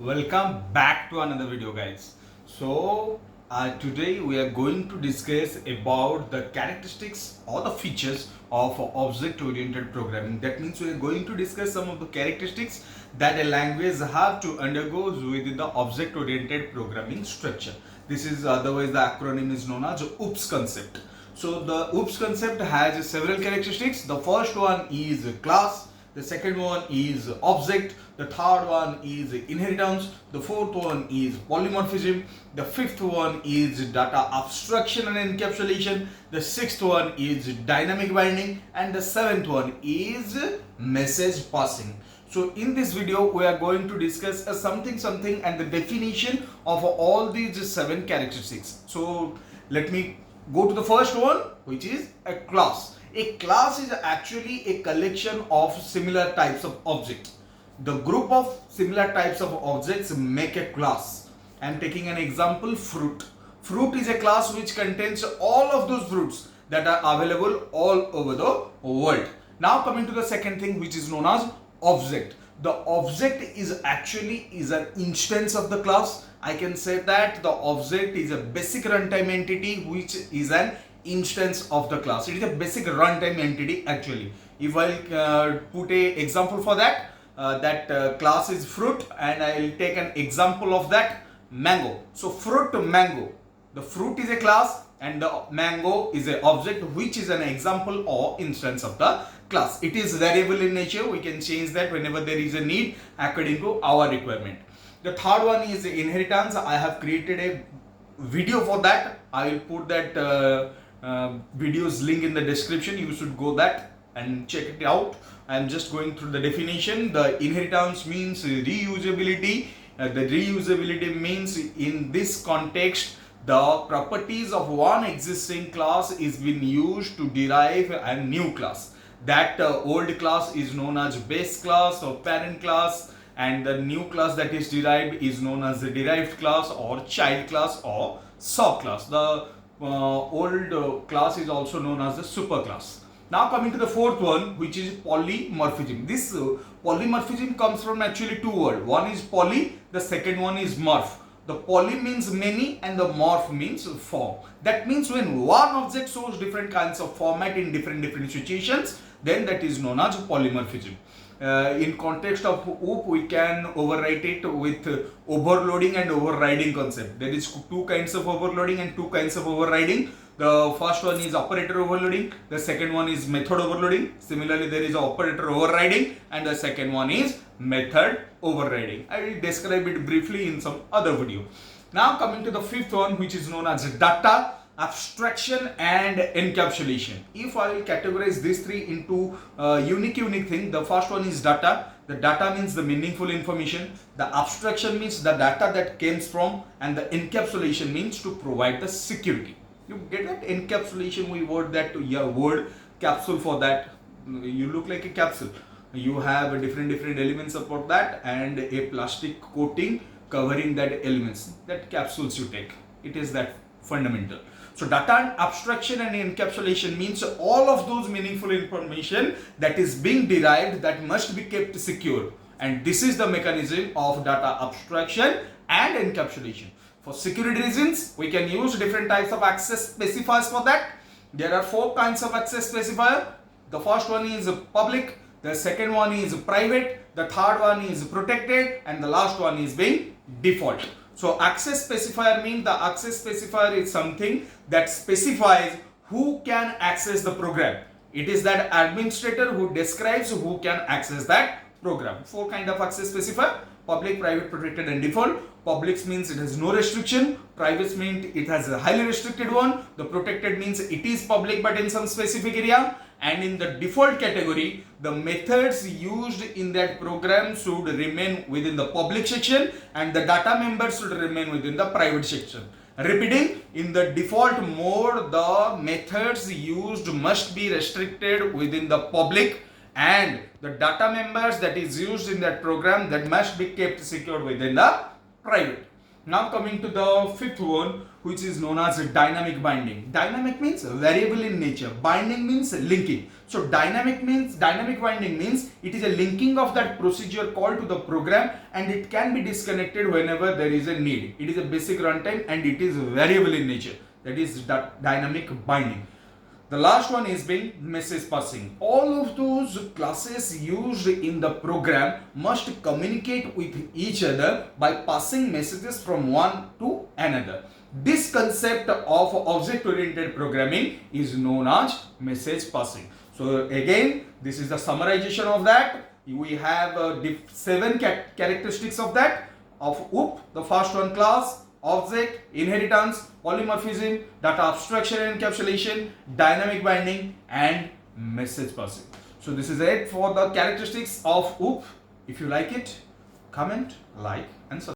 Welcome back to another video, guys. Today we are going to discuss about the characteristics or the features of object oriented programming. That means we are going to discuss some of the characteristics that a language have to undergo within the object oriented programming structure. This is otherwise the acronym is known as OOPS concept. So the OOPS concept has several characteristics. The first one is class, the second one is object, the third one is inheritance, the fourth one is polymorphism, the fifth one is data abstraction and encapsulation, the sixth one is dynamic binding, and the seventh one is message passing. So in this video we are going to discuss something and the definition of all these seven characteristics. So let me go to the first one, which is a class. A class is actually a collection of similar types of objects. The group of similar types of objects make a class. I am taking an example, fruit. Fruit is a class which contains all of those fruits that are available all over the world. Now coming to the second thing, which is known as object. The object is actually an instance of the class. I can say that the object is a basic runtime entity which is an instance of the class. It is a basic runtime entity actually. If I put a example for that, class is fruit, and I will take an example of that, mango. So fruit, mango. The fruit is a class and the mango is an object which is an example or instance of the class. It is variable in nature. We can change that whenever there is a need according to our requirement. The third one is inheritance. I have created a video for that. I will put that video's link in the description. You should go that and check it out. I am just going through the definition. The inheritance means reusability. The reusability means in this context the properties of one existing class is being used to derive a new class. That old class is known as base class or parent class, and the new class that is derived is known as the derived class or child class or subclass. The old class is also known as the superclass. Now coming to the fourth one, which is polymorphism. This polymorphism comes from actually two words. One is poly, the second one is morph. The poly means many and the morph means form. That means when one object shows different kinds of format in different situations, then that is known as polymorphism. In context of OOP, we can overwrite it with overloading and overriding concept. There is two kinds of overloading and two kinds of overriding. The first one is operator overloading, the second one is method overloading. Similarly, there is operator overriding and the second one is method overriding. I will describe it briefly in some other video. Now coming to the fifth one, which is known as data abstraction and encapsulation. If I will categorize these three into unique thing, the first one is data. The data means the meaningful information. The abstraction means the data that comes from, and the encapsulation means to provide the security. You get that? Encapsulation, we word that to your word capsule for that. You look like a capsule. You have different elements about that and a plastic coating covering that elements. That capsules you take. It is that fundamental. So data and abstraction and encapsulation means all of those meaningful information that is being derived that must be kept secure. And this is the mechanism of data abstraction and encapsulation. For security reasons, we can use different types of access specifiers for that. There are four kinds of access specifier. The first one is public, the second one is private, the third one is protected, and the last one is being default. So access specifier means the access specifier is something that specifies who can access the program. It is that administrator who describes who can access that program. Four kind of access specifier: public, private, protected, and default. Public means it has no restriction. Private means it has a highly restricted one. The protected means it is public but in some specific area. And in the default category, the methods used in that program should remain within the public section and the data members should remain within the private section. Repeating, in the default mode, the methods used must be restricted within the public and the data members that is used in that program that must be kept secure within the private. Now coming to the fifth one, which is known as dynamic binding. Dynamic means variable in nature. Binding means linking. So dynamic binding means it is a linking of that procedure call to the program, and it can be disconnected whenever there is a need. It is a basic runtime and it is variable in nature. That is dynamic binding. The last one is being message passing. All of those classes used in the program must communicate with each other by passing messages from one to another. This concept of object-oriented programming is known as message passing. So again, this is the summarization of that. We have 7 characteristics of that. Of OOP, the first one, class, object, inheritance, polymorphism, data abstraction and encapsulation, dynamic binding, and message passing. So this is it for the characteristics of OOP. If you like it, comment, like, and subscribe.